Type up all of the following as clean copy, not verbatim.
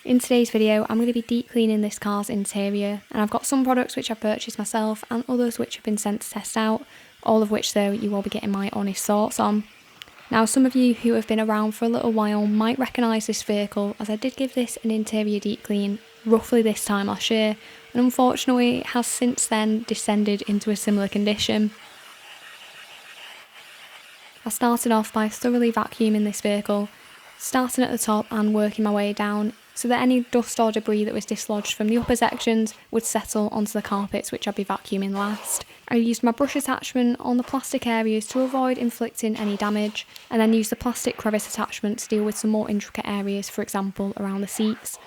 In today's video, I'm going to be deep cleaning this car's interior, and I've got some products which I've purchased myself and others which have been sent to test out, all of which though you will be getting my honest thoughts on. Now, some of you who have been around for a little while might recognise this vehicle, as I did give this an interior deep clean roughly this time last year, and unfortunately it has since then descended into a similar condition. I started off by thoroughly vacuuming this vehicle, starting at the top and working my way down, so that any dust or debris that was dislodged from the upper sections would settle onto the carpets, which I'd be vacuuming last. I used my brush attachment on the plastic areas to avoid inflicting any damage, and then used the plastic crevice attachment to deal with some more intricate areas, for example around the seats.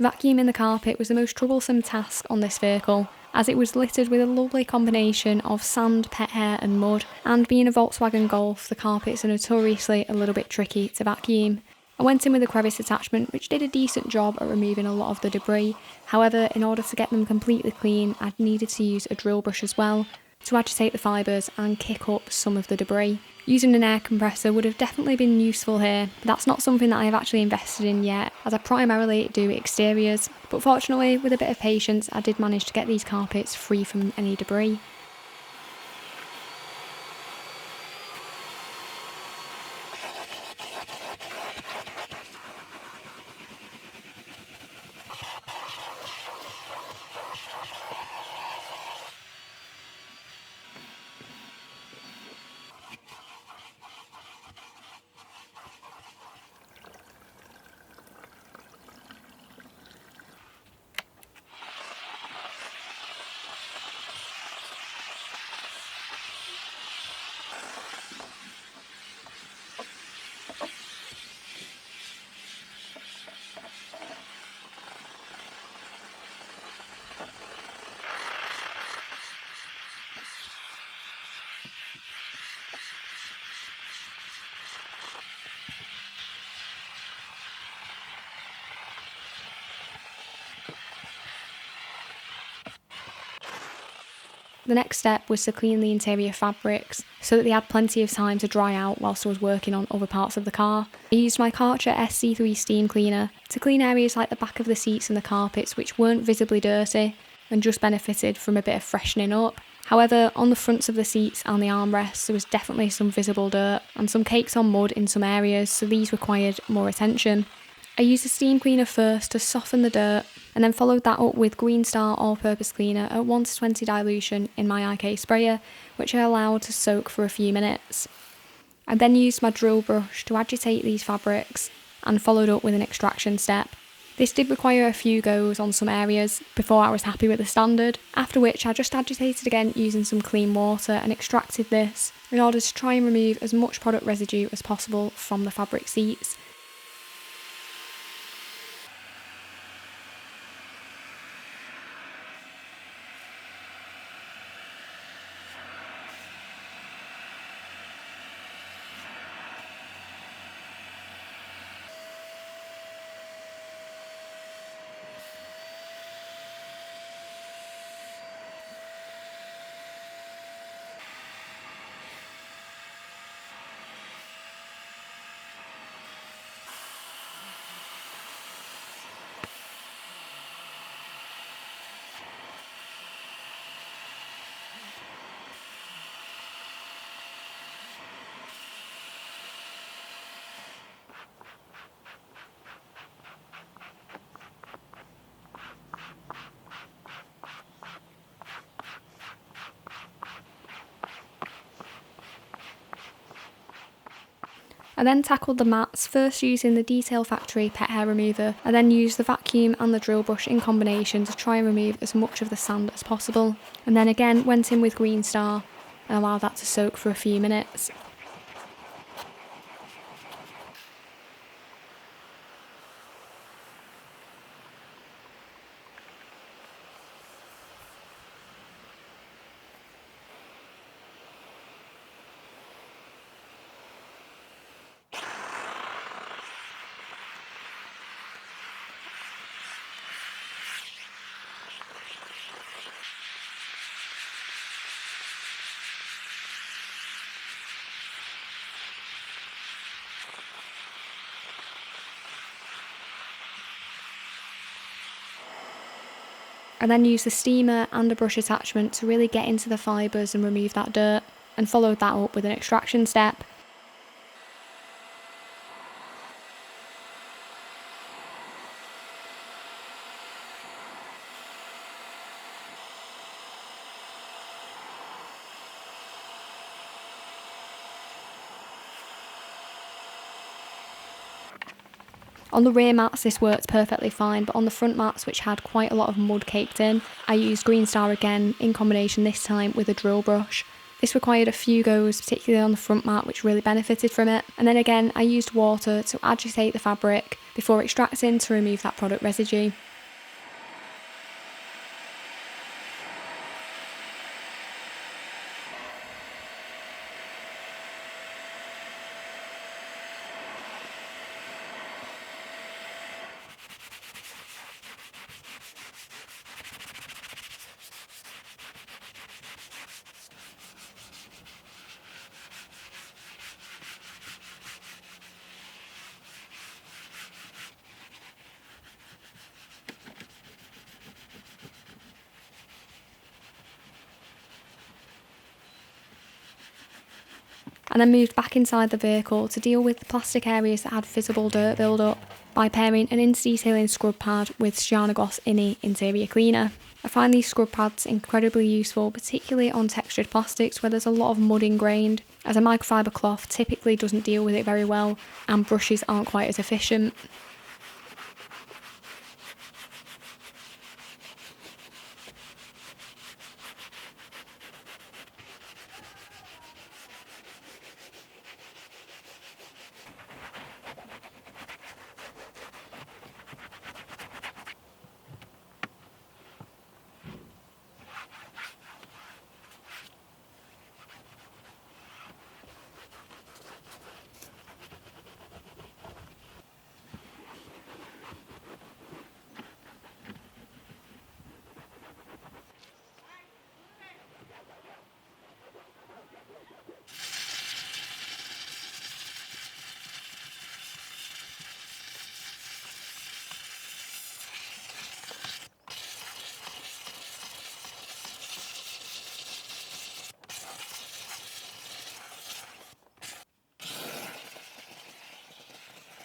Vacuuming the carpet was the most troublesome task on this vehicle, as it was littered with a lovely combination of sand, pet hair and mud, and being a Volkswagen Golf, the carpets are notoriously a little bit tricky to vacuum. I went in with a crevice attachment which did a decent job at removing a lot of the debris. However, in order to get them completely clean, I'd needed to use a drill brush as well to agitate the fibres and kick up some of the debris. Using an air compressor would have definitely been useful here, but that's not something that I have actually invested in yet, as I primarily do exteriors. But fortunately, with a bit of patience, I did manage to get these carpets free from any debris. The next step was to clean the interior fabrics so that they had plenty of time to dry out whilst I was working on other parts of the car. I used my Karcher SC3 steam cleaner to clean areas like the back of the seats and the carpets which weren't visibly dirty and just benefited from a bit of freshening up. However, on the fronts of the seats and the armrests there was definitely some visible dirt and some cakes on mud in some areas, so these required more attention. I used a steam cleaner first to soften the dirt, and then followed that up with Green Star all-purpose cleaner at 1:20 dilution in my IK sprayer, which I allowed to soak for a few minutes. I then used my drill brush to agitate these fabrics, and followed up with an extraction step. This did require a few goes on some areas before I was happy with the standard, after which I just agitated again using some clean water and extracted this in order to try and remove as much product residue as possible from the fabric seats. I then tackled the mats, first using the Detail Factory pet hair remover. I then used the vacuum and the drill brush in combination to try and remove as much of the sand as possible. And then again went in with Green Star and allowed that to soak for a few minutes. I then used the steamer and a brush attachment to really get into the fibres and remove that dirt, and followed that up with an extraction step. On the rear mats this worked perfectly fine, but on the front mats, which had quite a lot of mud caked in, I used Green Star again, in combination this time with a drill brush. This required a few goes, particularly on the front mat, which really benefited from it. And then again I used water to agitate the fabric before extracting to remove that product residue. And then moved back inside the vehicle to deal with the plastic areas that had visible dirt build-up by pairing an in-detailing scrub pad with Stjarnagloss interior cleaner. I find these scrub pads incredibly useful, particularly on textured plastics where there's a lot of mud ingrained, as a microfiber cloth typically doesn't deal with it very well and brushes aren't quite as efficient.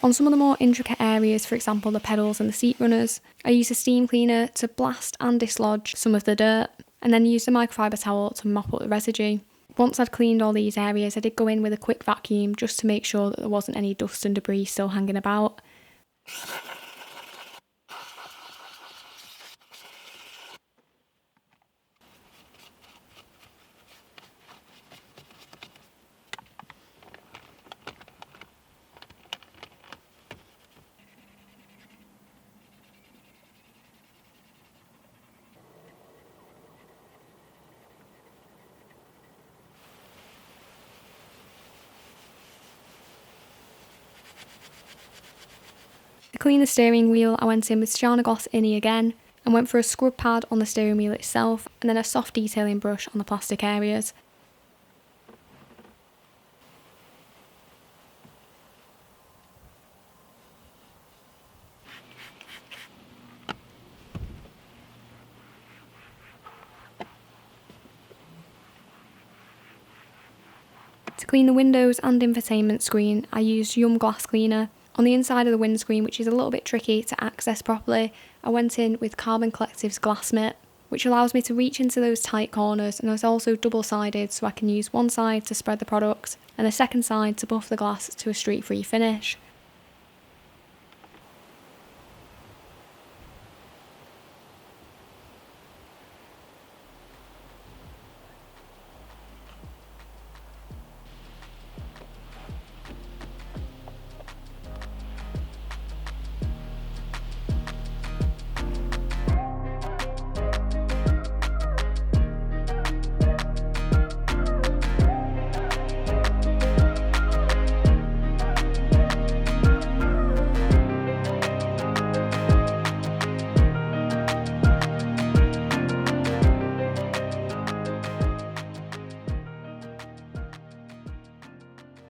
On some of the more intricate areas, for example the pedals and the seat runners, I used a steam cleaner to blast and dislodge some of the dirt, and then used a microfiber towel to mop up the residue. Once I'd cleaned all these areas, I did go in with a quick vacuum just to make sure that there wasn't any dust and debris still hanging about. To clean the steering wheel, I went in with Stjarnagloss again, and went for a scrub pad on the steering wheel itself, and then a soft detailing brush on the plastic areas. To clean the windows and infotainment screen, I used Yum Glass Cleaner. On the inside of the windscreen, which is a little bit tricky to access properly, I went in with Carbon Collective's Glass Mitt. which allows me to reach into those tight corners, and is also double-sided so I can use one side to spread the product and the second side to buff the glass to a streak-free finish.